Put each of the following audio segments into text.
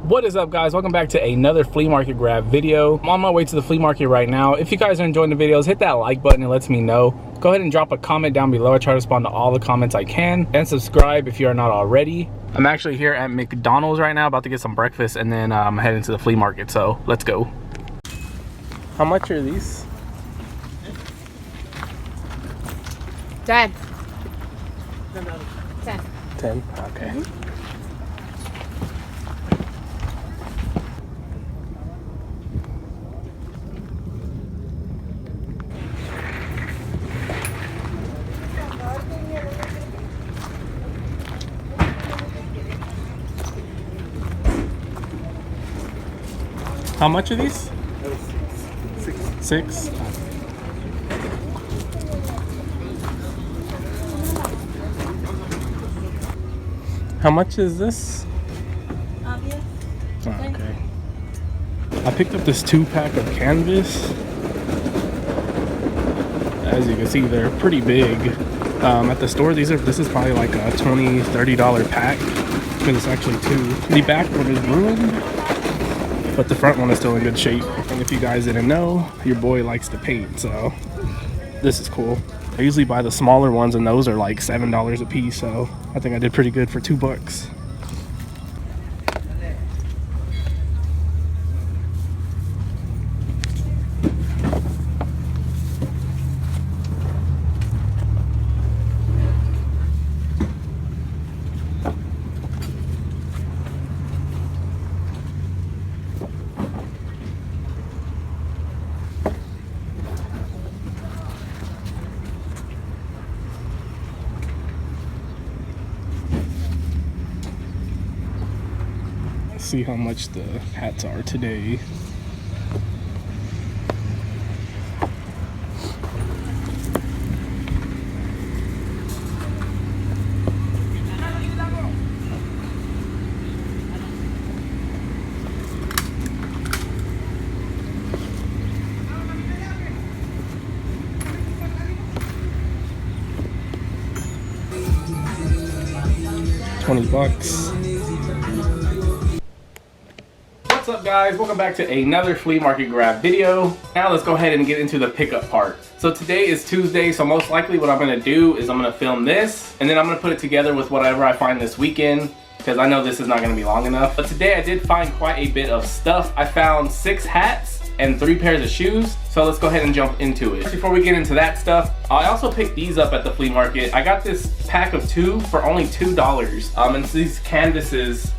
What is up, guys? Welcome back to another flea market grab video. I'm on my way to the flea market right now. If you guys are enjoying the videos, hit that like button. It lets me know. Go ahead and drop a comment down below. I try to respond to all the comments I can, and subscribe if you are not already. I'm actually here at McDonald's right now, about to get some breakfast, and then I'm heading to the flea market, so let's go. How much are these? 10. 10? Okay. How much are these? Six. How much is this? Oh, okay. I picked up this 2-pack of canvas. As you can see, they're pretty big. At the store, this is probably like a $20, $30 pack, because it's actually 2. The back one is ruined, but the front one is still in good shape. And if you guys didn't know, your boy likes to paint, so this is cool. I usually buy the smaller ones, and those are like $7 a piece, so I think I did pretty good for $2. See how much the hats are today. $20. What's up, guys? Welcome back to another flea market grab video. Now let's go ahead and get into the pickup part. So today is Tuesday, so most likely what I'm going to do is I'm going to film this, and then I'm going to put it together with whatever I find this weekend, because I know this is not going to be long enough. But today I did find quite a bit of stuff. I found 6 hats and 3 pairs of shoes, so let's go ahead and jump into it. Before we get into that stuff, I also picked these up at the flea market. I got this pack of 2 for only $2. And it's these canvases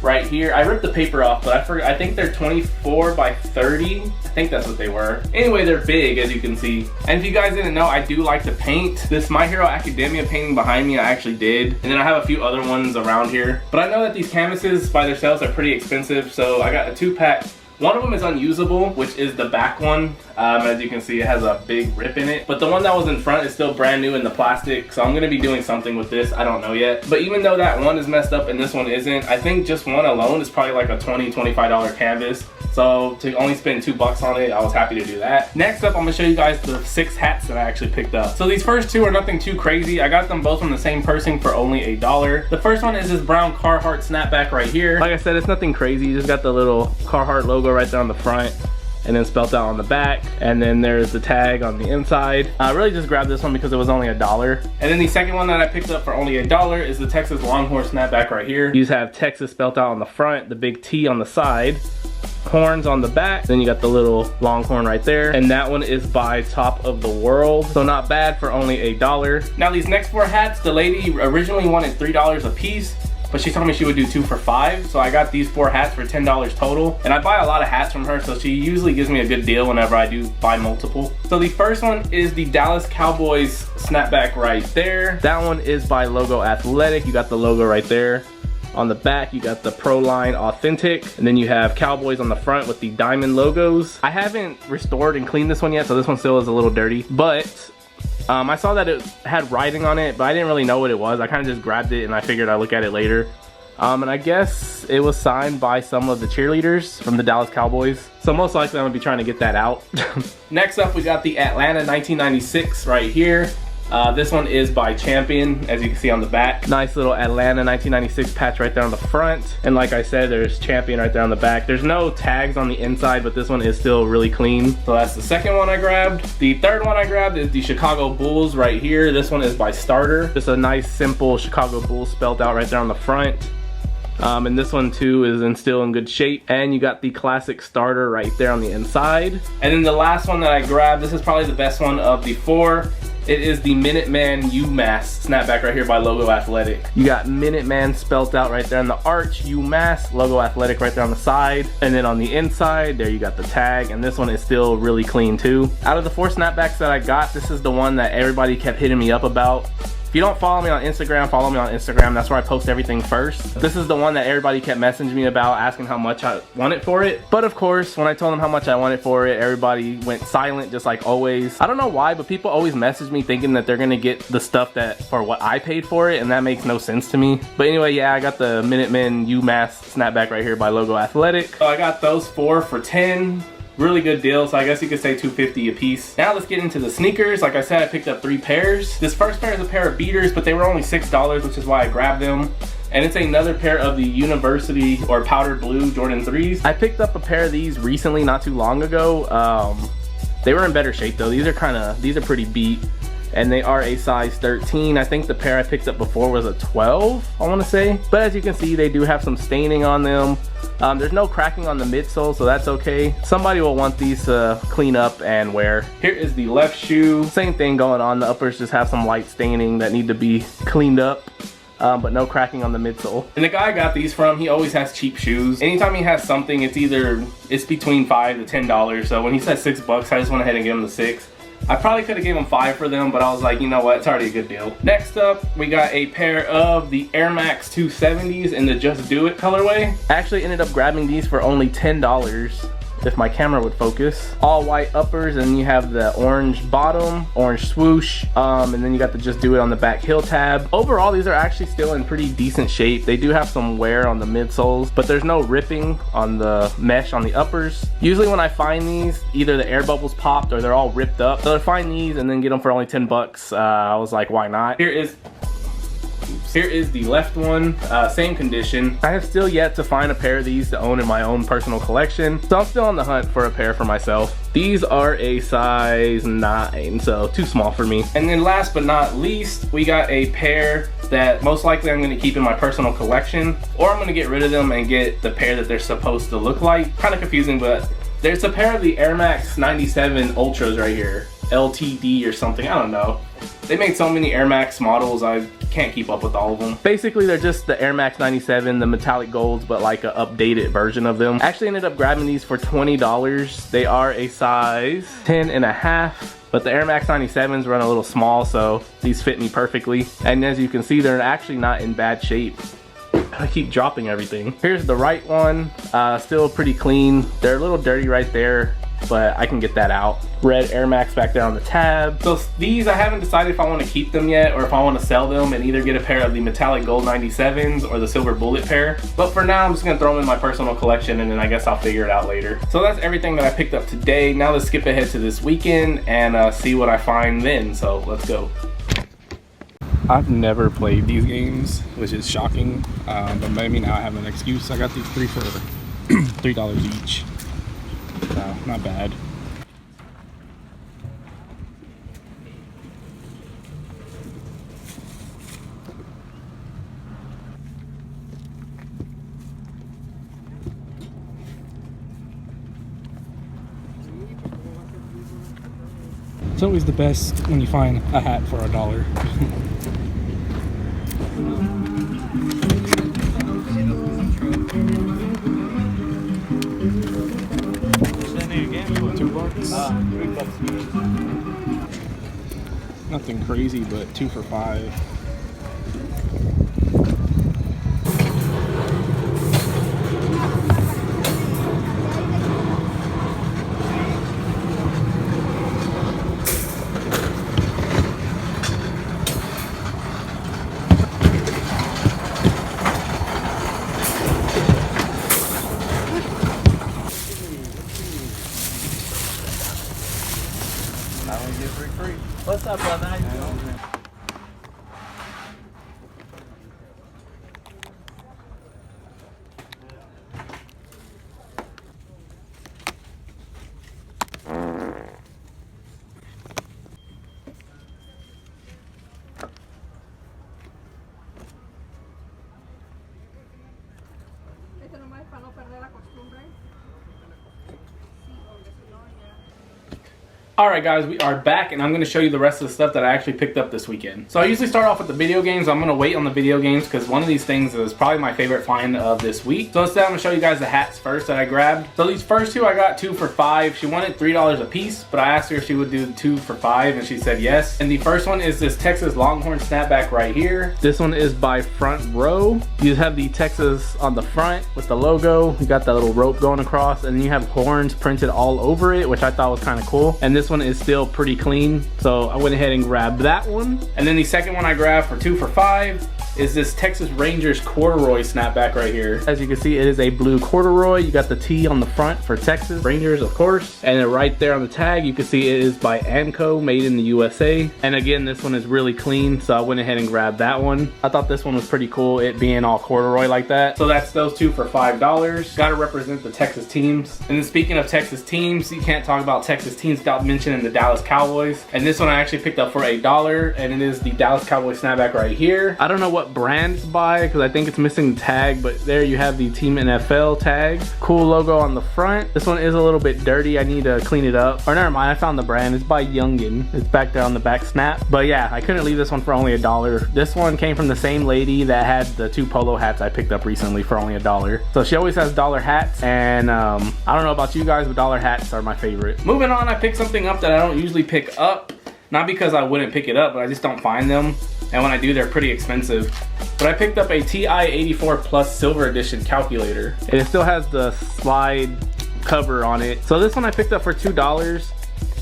right here. I ripped the paper off, but I think they're 24 by 30. I think that's what they were. Anyway, they're big, as you can see. And if you guys didn't know, I do like to paint. This My Hero Academia painting behind me, I actually did. And then I have a few other ones around here. But I know that these canvases by themselves are pretty expensive, so I got a 2-pack. One of them is unusable, which is the back one. As you can see, it has a big rip in it. But the one that was in front is still brand new in the plastic, so I'm gonna be doing something with this. I don't know yet. But even though that one is messed up and this one isn't, I think just one alone is probably like a $20, $25 canvas. So to only spend $2 on it, I was happy to do that. Next up, I'm gonna show you guys the 6 hats that I actually picked up. So these first 2 are nothing too crazy. I got them both from the same person for only $1. The first one is this brown Carhartt snapback right here. Like I said, it's nothing crazy. You just got the little Carhartt logo right there on the front, and then spelled out on the back, and then there's the tag on the inside. I really just grabbed this one because it was only $1. And then the second one that I picked up for only $1 is the Texas Longhorn snapback right here. You just have Texas spelled out on the front, the big T on the side, horns on the back, then you got the little longhorn right there, and that one is by Top of the World, so not bad for only $1. Now these next 4 hats, the lady originally wanted $3 a piece, but she told me she would do 2 for $5, so I got these 4 hats for $10 total. And I buy a lot of hats from her, so she usually gives me a good deal whenever I do buy multiple. So the first one is the Dallas Cowboys snapback right there. That one is by Logo Athletic. You got the logo right there. On the back, you got the Pro Line Authentic, and then you have Cowboys on the front with the diamond logos. I haven't restored and cleaned this one yet, so this one still is a little dirty, but I saw that it had writing on it, but I didn't really know what it was. I kind of just grabbed it and I figured I'd look at it later. And I guess it was signed by some of the cheerleaders from the Dallas Cowboys. So most likely I'm gonna be trying to get that out. Next up, we got the Atlanta 1996 right here. This one is by Champion, as you can see on the back. Nice little Atlanta 1996 patch right there on the front. And like I said, there's Champion right there on the back. There's no tags on the inside, but this one is still really clean. So that's the second one I grabbed. The third one I grabbed is the Chicago Bulls right here. This one is by Starter. Just a nice simple Chicago Bulls spelled out right there on the front. And this one too is still in good shape. And you got the classic Starter right there on the inside. And then the last one that I grabbed, this is probably the best one of the four. It is the Minuteman UMass snapback right here by Logo Athletic. You got Minuteman spelled out right there on the arch, UMass, Logo Athletic right there on the side. And then on the inside, there you got the tag. And this one is still really clean too. Out of the four snapbacks that I got, this is the one that everybody kept hitting me up about. If you don't follow me on Instagram, follow me on Instagram. That's where I post everything first. This is the one that everybody kept messaging me about, asking how much I wanted for it. But of course, when I told them how much I wanted for it, everybody went silent, just like always. I don't know why, but people always message me thinking that they're gonna get the stuff that for what I paid for it, and that makes no sense to me. But anyway, yeah, I got the Minutemen UMass snapback right here by Logo Athletic. So I got those four for 10. Really good deal, so I guess you could say $2.50 a piece. Now let's get into the sneakers. Like I said, I picked up 3 pairs. This first pair is a pair of beaters, but they were only $6, which is why I grabbed them. And it's another pair of the University or Powder Blue Jordan 3s. I picked up a pair of these recently, not too long ago. They were in better shape though. These are pretty beat. And they are a size 13. I think the pair I picked up before was a 12, I want to say. But as you can see, they do have some staining on them. There's no cracking on the midsole, so that's okay. Somebody will want these to clean up and wear. Here is the left shoe. Same thing going on. The uppers just have some light staining that need to be cleaned up. But no cracking on the midsole. And the guy I got these from, he always has cheap shoes. Anytime he has something, it's between $5 to $10. So when he said $6, I just went ahead and gave him the 6. I probably could have gave him 5 for them, but I was like, you know what, it's already a good deal. Next up, we got a pair of the Air Max 270s in the Just Do It colorway. I actually ended up grabbing these for only $10. If my camera would focus. All white uppers, and you have the orange bottom, orange swoosh, and then you got the Just Do It on the back heel tab. Overall, these are actually still in pretty decent shape. They do have some wear on the midsoles, but there's no ripping on the mesh on the uppers. Usually when I find these, either the air bubbles popped or they're all ripped up. So to find these and then get them for only $10, I was like, why not? Here is the left one, same condition. I have still yet to find a pair of these to own in my own personal collection, so I'm still on the hunt for a pair for myself. These are a size 9, so too small for me. And then last but not least, we got a pair that most likely I'm going to keep in my personal collection, or I'm going to get rid of them and get the pair that they're supposed to look like. Kind of confusing, but there's a pair of the Air Max 97 Ultras right here. LTD or something, I don't know. They made so many Air Max models, I can't keep up with all of them. Basically, they're just the Air Max 97, the metallic golds, but like an updated version of them. Actually ended up grabbing these for $20. They are a size 10.5, but the Air Max 97s run a little small, so these fit me perfectly. And as you can see, they're actually not in bad shape. I keep dropping everything. Here's the right one, still pretty clean. They're a little dirty right there, but I can get that out. Red Air Max back there on the tab. So these, I haven't decided if I want to keep them yet or if I want to sell them and either get a pair of the metallic gold 97s or the silver bullet pair. But for now, I'm just gonna throw them in my personal collection, and then I guess I'll figure it out later. So that's everything that I picked up today. Now let's skip ahead to this weekend and see what I find then. So let's go. I've never played these games, which is shocking, but maybe now I have an excuse. I got these 3 for $3 each. So, not bad. It's always the best when you find a hat for $1. Nothing crazy, but 2 for $5. What's up, brother? How you doing? Esto nomás es para no perder la costumbre. Sí, porque si no ya. Alright guys, we are back and I'm going to show you the rest of the stuff that I actually picked up this weekend. So I usually start off with the video games. I'm going to wait on the video games because one of these things is probably my favorite find of this week. So instead I'm going to show you guys the hats first that I grabbed. So these first two I got 2 for $5. She wanted $3 a piece, but I asked her if she would do 2 for $5 and she said yes. And the first one is this Texas Longhorn snapback right here. This one is by Front Row. You have the Texas on the front with the logo. You got that little rope going across and then you have horns printed all over it, which I thought was kind of cool. And this one is still pretty clean, so I went ahead and grabbed that one. And then the second one I grabbed for 2 for $5 is this Texas Rangers corduroy snapback right here. As you can see, it is a blue corduroy. You got the T on the front for Texas Rangers, of course. And then right there on the tag, you can see it is by Amco, made in the USA. And again, this one is really clean, so I went ahead and grabbed that one. I thought this one was pretty cool, it being all corduroy like that. So that's those 2 for $5. Gotta represent the Texas teams. And then speaking of Texas teams, you can't talk about Texas teams without mentioning the Dallas Cowboys. And this one I actually picked up for $1, and it is the Dallas Cowboys snapback right here. I don't know what brand it's by because I think it's missing the tag, but there you have the Team NFL tag. Cool logo on the front. This one is a little bit dirty. I need to clean it up. Or never mind, I found the brand. It's by Youngin. It's back there on the back snap. But yeah, I couldn't leave this one for only $1. This one came from the same lady that had the 2 polo hats I picked up recently for only $1. So she always has dollar hats, and I don't know about you guys, but dollar hats are my favorite. Moving on, I picked something up that I don't usually pick up. Not because I wouldn't pick it up, but I just don't find them. And when I do, they're pretty expensive. But I picked up a TI-84 Plus Silver Edition calculator. And it still has the slide cover on it. So this one I picked up for $2.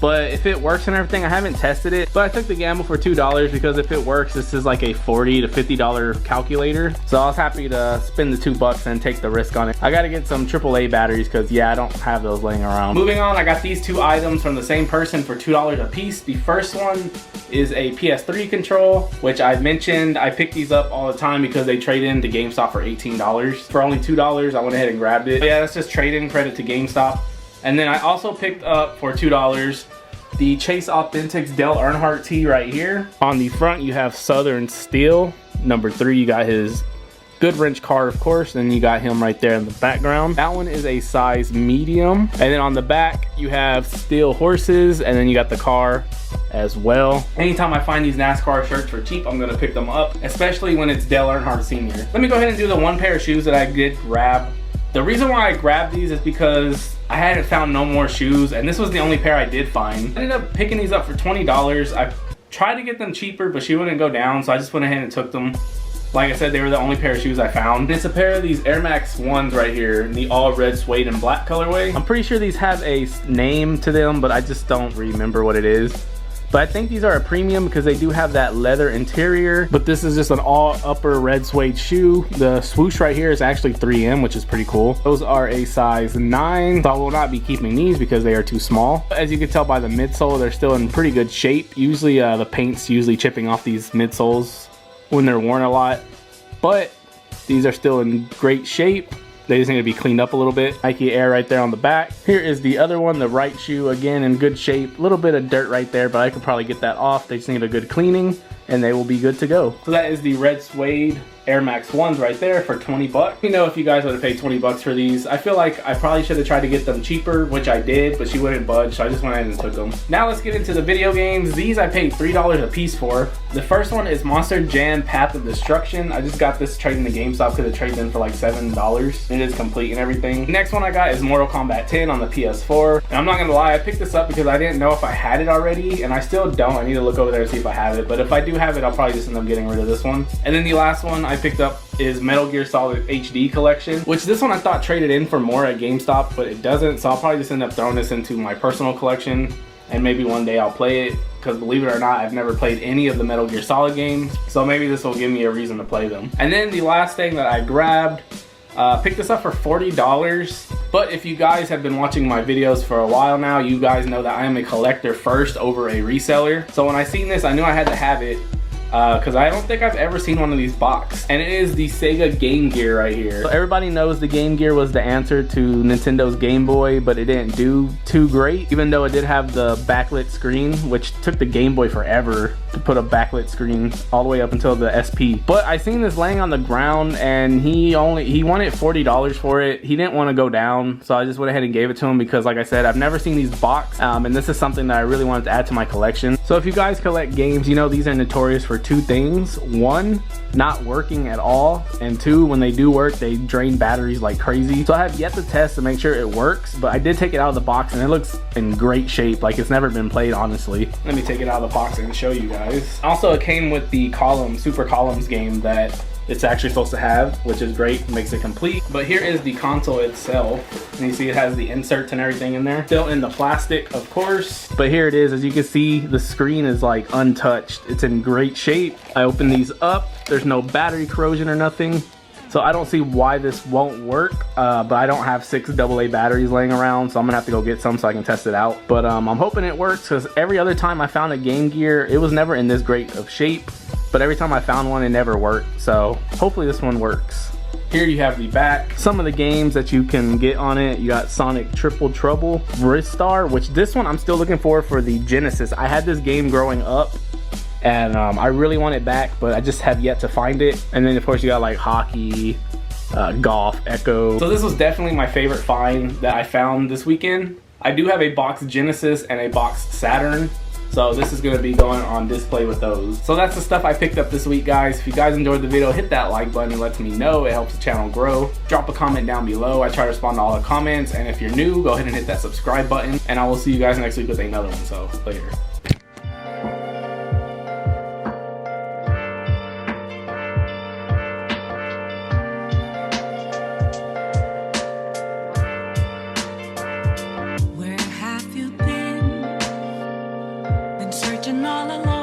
But if it works and everything, I haven't tested it, but I took the gamble for $2 because if it works, this is like a $40 to $50 calculator. So I was happy to spend the $2 and take the risk on it. I gotta get some AAA batteries because yeah, I don't have those laying around. Moving on, I got these 2 items from the same person for $2 a piece. The first one is a PS3 control, which I mentioned. I pick these up all the time because they trade in to GameStop for $18. For only $2, I went ahead and grabbed it. But yeah, that's just trade-in credit to GameStop. And then I also picked up for $2 the Chase Authentics Dale Earnhardt tee right here. On the front you have Southern Steel. Number 3, you got his Good Wrench card, of course, and you got him right there in the background. That one is a size medium. And then on the back you have Steel Horses, and then you got the car as well. Anytime I find these NASCAR shirts for cheap, I'm gonna pick them up, especially when it's Dale Earnhardt Sr. Let me go ahead and do the one pair of shoes that I did grab. The reason why I grabbed these is because I hadn't found no more shoes, and this was the only pair I did find. I ended up picking these up for $20. I tried to get them cheaper, but she wouldn't go down, so I just went ahead and took them. Like I said, they were the only pair of shoes I found. It's a pair of these Air Max 1s right here, in the all red suede and black colorway. I'm pretty sure these have a name to them, but I just don't remember what it is. But I think these are a premium because they do have that leather interior, but this is just an all upper red suede shoe. The swoosh right here is actually 3M, which is pretty cool. Those are a size 9, so I will not be keeping these because they are too small. As you can tell by the midsole, they're still in pretty good shape. Usually the paint's chipping off these midsoles when they're worn a lot, but these are still in great shape. They just need to be cleaned up a little bit. Nike Air right there on the back. Here is the other one, the right shoe, again in good shape. A little bit of dirt right there, but I could probably get that off. They just need a good cleaning and they will be good to go. So that is the red suede Air Max 1s right there for 20 bucks. Let me know if you guys would have paid 20 bucks for these. I feel like I probably should have tried to get them cheaper, which I did, but she wouldn't budge, so I just went ahead and took them. Now let's get into the video games. These I paid $3 a piece for. The first one is Monster Jam Path of Destruction. I just got this trading the GameStop because it trades in for like $7. It is complete and everything. Next one I got is Mortal Kombat 10 on the PS4. And I'm not gonna lie, I picked this up because I didn't know if I had it already, and I still don't. I need to look over there and see if I have it, but if I do have it, I'll probably just end up getting rid of this one. And then the last one I picked up is Metal Gear Solid HD Collection, which this one I thought traded in for more at GameStop, but it doesn't, so I'll probably just end up throwing this into my personal collection, and maybe one day I'll play it, because believe it or not, I've never played any of the Metal Gear Solid games, so maybe this will give me a reason to play them. And then the last thing that I grabbed, picked this up for $40. But if you guys have been watching my videos for a while now, you guys know that I am a collector first over a reseller. So when I seen this, I knew I had to have it. Because I don't think I've ever seen one of these boxed. And it is the Sega Game Gear right here. So everybody knows the Game Gear was the answer to Nintendo's Game Boy, but it didn't do too great, even though it did have the backlit screen, which took the Game Boy forever to put a backlit screen all the way up until the SP. But I seen this laying on the ground, and he wanted $40 for it. He didn't want to go down, so I just went ahead and gave it to him because, like I said, I've never seen these boxed, and this is something that I really wanted to add to my collection. So if you guys collect games, you know these are notorious for two things. One, not working at all, and two, when they do work, they drain batteries like crazy. So I have yet to test to make sure it works, but I did take it out of the box and it looks in great shape, like it's never been played, honestly. Let me take it out of the box and show you guys. Also, it came with the Super Columns game that it's actually supposed to have, which is great, makes it complete. But here is the console itself, and you see it has the inserts and everything in there, still in the plastic, of course. But here it is. As you can see, the screen is like untouched. It's in great shape. I open these up, there's no battery corrosion or nothing, so I don't see why this won't work. But I don't have 6 AA batteries laying around, so I'm gonna have to go get some so I can test it out. But I'm hoping it works, because every other time I found a Game Gear, it was never in this great of shape. But every time I found one, it never worked. So hopefully this one works. Here you have the back. Some of the games that you can get on it. You got Sonic Triple Trouble, Ristar, which this one I'm still looking for the Genesis. I had this game growing up, and I really want it back, but I just have yet to find it. And then of course you got like hockey, golf, Echo. So this was definitely my favorite find that I found this weekend. I do have a box Genesis and a box Saturn, so this is going to be going on display with those. So that's the stuff I picked up this week, guys. If you guys enjoyed the video, hit that like button. It lets me know. It helps the channel grow. Drop a comment down below. I try to respond to all the comments. And if you're new, go ahead and hit that subscribe button. And I will see you guys next week with another one. So later. Where have you been? Been searching all along.